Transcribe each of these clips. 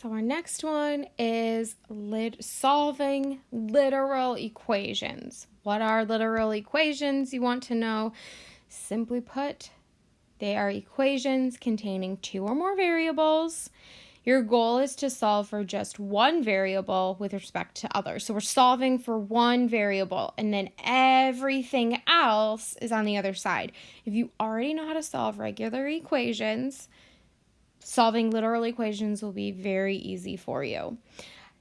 So our next one is solving literal equations. What are literal equations, you want to know? Simply put, they are equations containing two or more variables. Your goal is to solve for just one variable with respect to others. So we're solving for one variable, and then everything else is on the other side. If you already know how to solve regular equations, solving literal equations will be very easy for you.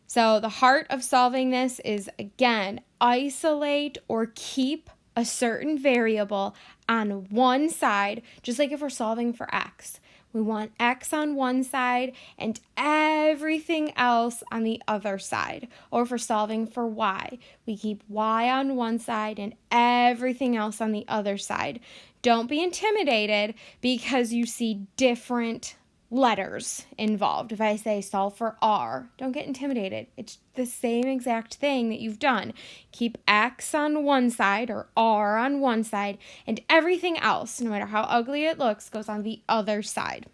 So the heart of solving this is, again, isolate or keep a certain variable on one side, just like if we're solving for x. We want x on one side and everything else on the other side. Or if we're solving for y, we keep y on one side and everything else on the other side. Don't be intimidated because you see different letters involved. If I say solve for r, don't get intimidated. It's the same exact thing that you've done. Keep x on one side or r on one side, and everything else, no matter how ugly it looks, goes on the other side.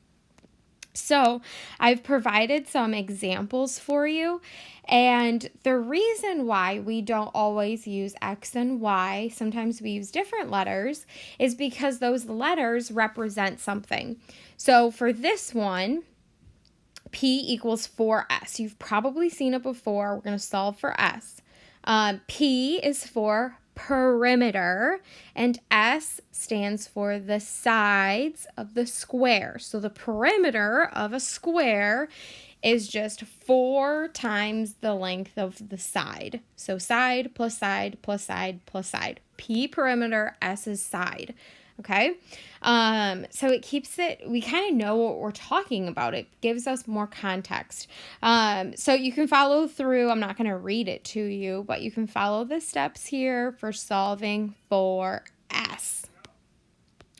So I've provided some examples for you, and the reason why we don't always use X and Y, sometimes we use different letters, is because those letters represent something. So for this one, P equals 4S. You've probably seen it before. We're going to solve for S. P is for perimeter, and S stands for the sides of the square. So the perimeter of a square is just 4 times the length of the side. So side plus side plus side plus side. P perimeter, S is side. Okay, so it keeps it, we kind of know what we're talking about. It gives us more context. So you can follow through. I'm not going to read it to you, but you can follow the steps here for solving for S.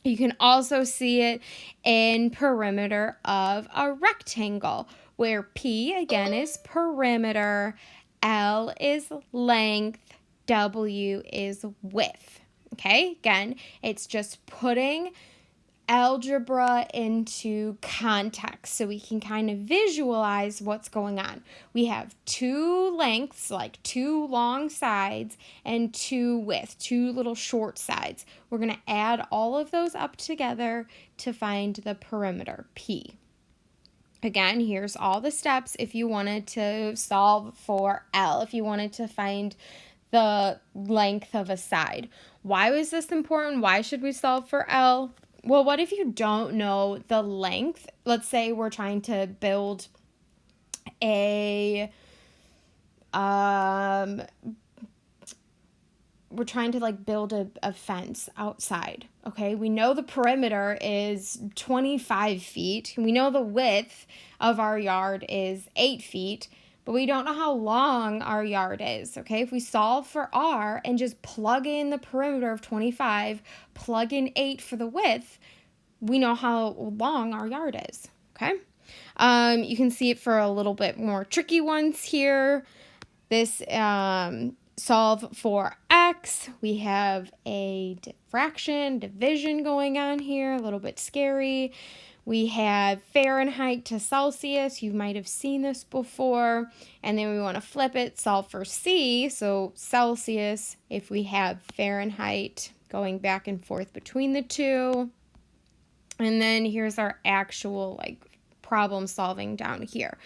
You can also see it in perimeter of a rectangle, where P, again, is perimeter, L is length, W is width. Okay, again, it's just putting algebra into context so we can kind of visualize what's going on. We have two lengths, like two long sides, and two width, two little short sides. We're going to add all of those up together to find the perimeter, P. Again, here's all the steps if you wanted to solve for L, if you wanted to find the length of a side. Why was this important? Why should we solve for L? Well, what if you don't know the length? Let's say we're trying to build a fence outside. Okay, we know the perimeter is 25 feet. We know the width of our yard is 8 feet. But we don't know how long our yard is, okay? If we solve for R and just plug in the perimeter of 25, plug in 8 for the width, we know how long our yard is, okay? You can see it for a little bit more tricky ones here. This solve for X, we have a division going on here, a little bit scary. We have Fahrenheit to Celsius. You might have seen this before. And then we want to flip it, solve for C. So Celsius, if we have Fahrenheit, going back and forth between the two. And then here's our actual problem solving down here.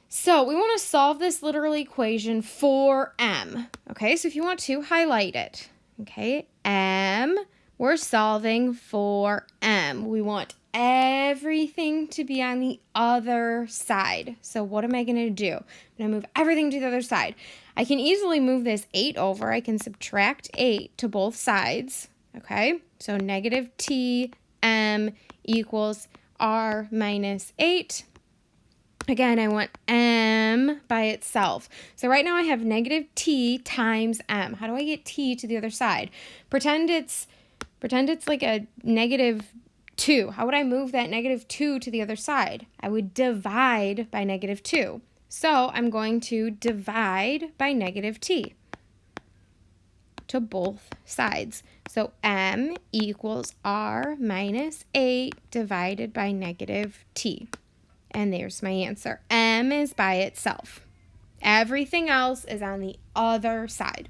So we want to solve this literal equation for M. Okay, so if you want to, highlight it. Okay, M, we're solving for M. We want everything to be on the other side. So what am I going to do? I'm going to move everything to the other side. I can easily move this 8 over. I can subtract 8 to both sides. Okay, so negative T M equals R minus 8. Again, I want M by itself. So right now I have negative T times M. How do I get T to the other side? Pretend it's like a negative 2. How would I move that negative 2 to the other side? I would divide by negative 2. So I'm going to divide by negative T to both sides. So M equals R minus 8 divided by negative T. And there's my answer. M is by itself. Everything else is on the other side.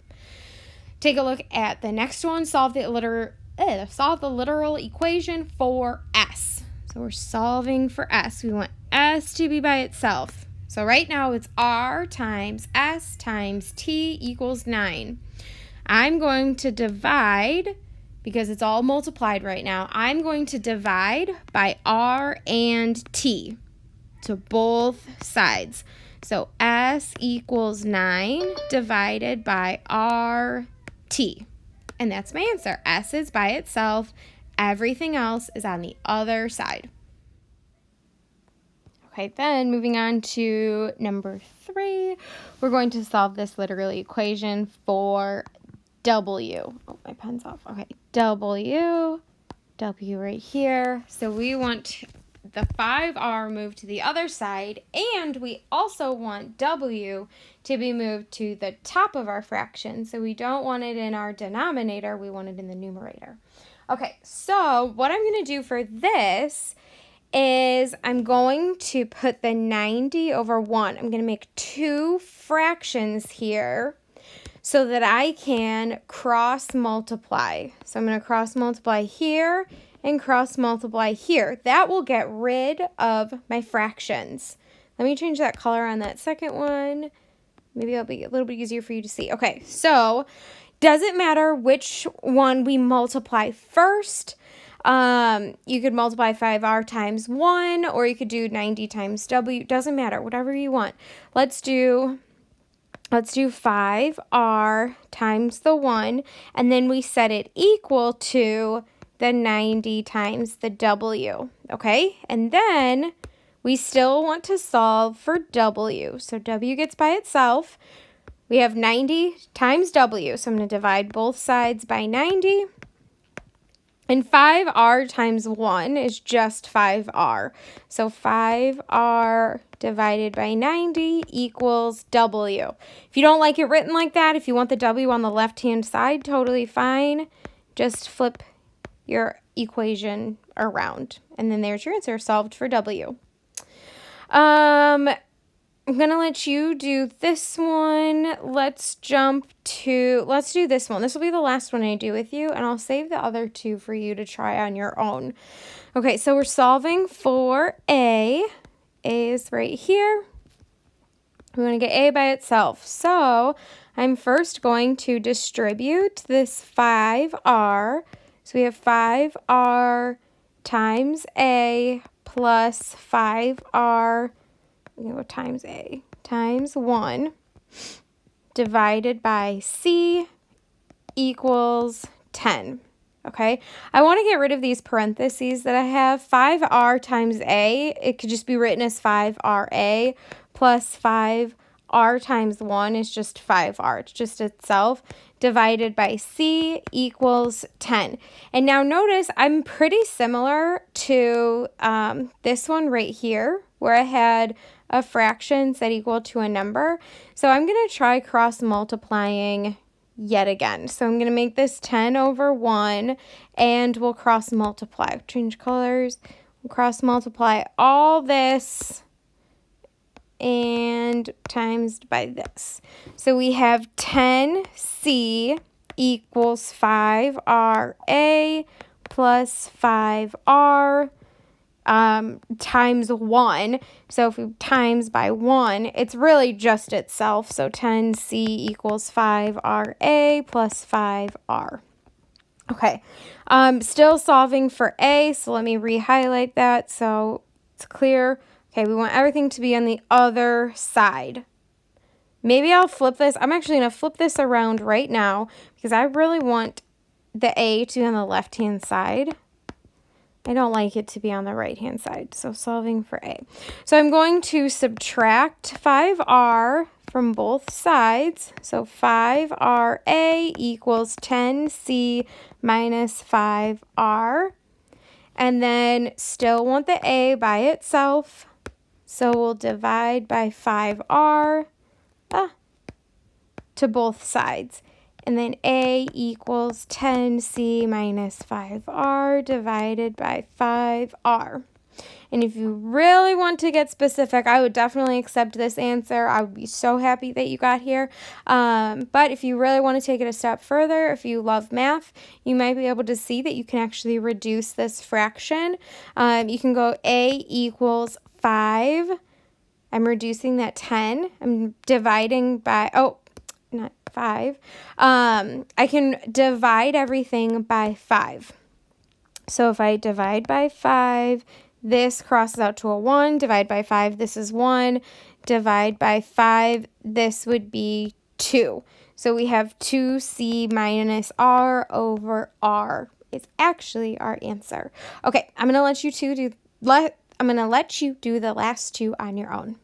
Take a look at the next one. Solve the literal equation for S. So we're solving for S. We want S to be by itself. So right now it's R times S times T equals 9. I'm going to divide, because it's all multiplied right now, I'm going to divide by R and T to both sides. So S equals 9 divided by RT. And that's my answer. S is by itself. Everything else is on the other side. Okay, then moving on to number 3, we're going to solve this literal equation for W. Oh, my pen's off. Okay, W right here. So we want the 5R moved to the other side, and we also want W to be moved to the top of our fraction. So we don't want it in our denominator, we want it in the numerator. Okay, so what I'm going to do for this is I'm going to put the 90 over 1. I'm going to make 2 fractions here so that I can cross multiply. So I'm going to cross multiply here and cross multiply here. That will get rid of my fractions. Let me change that color on that second one. Maybe it'll be a little bit easier for you to see. Okay, so doesn't matter which one we multiply first. You could multiply 5R times 1, or you could do 90 times W. Doesn't matter, whatever you want. Let's do 5R times the 1, and then we set it equal to the 90 times the W, okay? And then we still want to solve for W. So W gets by itself. We have 90 times W, so I'm going to divide both sides by 90. And 5R times 1 is just 5R. So 5R divided by 90 equals W. If you don't like it written like that, if you want the W on the left-hand side, totally fine. Just flip your equation around. And then there's your answer, solved for W. I'm going to let you do this one. Let's do this one. This will be the last one I do with you, and I'll save the other 2 for you to try on your own. Okay, so we're solving for A. A is right here. We want to get A by itself. So I'm first going to distribute this 5R. So we have 5R times A plus 5R, times A, times 1, divided by C equals 10. Okay, I want to get rid of these parentheses that I have. 5R times A, it could just be written as 5RA, plus 5R times 1 is just 5R. It's just itself, divided by C equals 10. And now notice I'm pretty similar to this one right here, where I had a fraction set equal to a number. So I'm going to try cross multiplying yet again. So I'm going to make this 10 over 1, and we'll cross multiply. Change colors. We'll cross multiply all this and times by this. So we have 10C equals 5RA plus 5R times 1. So if we times by 1, it's really just itself. So 10C equals 5RA plus 5R. Okay, still solving for A, so let me re-highlight that so it's clear. Okay, we want everything to be on the other side. Maybe I'll flip this. I'm actually going to flip this around right now because I really want the A to be on the left-hand side. I don't like it to be on the right-hand side, so solving for A. So I'm going to subtract 5R from both sides. So 5RA equals 10C minus 5R. And then still want the A by itself. So we'll divide by 5R to both sides. And then A equals 10C minus 5R divided by 5R. And if you really want to get specific, I would definitely accept this answer. I would be so happy that you got here. But if you really want to take it a step further, if you love math, you might be able to see that you can actually reduce this fraction. You can go A equals 5. I'm reducing that 10. I'm dividing by, not 5. I can divide everything by 5. So if I divide by 5, this crosses out to a 1. Divide by 5, this is 1. Divide by 5, this would be 2. So we have 2c minus r over r is actually our answer. Okay, I'm going to let you do the last two on your own.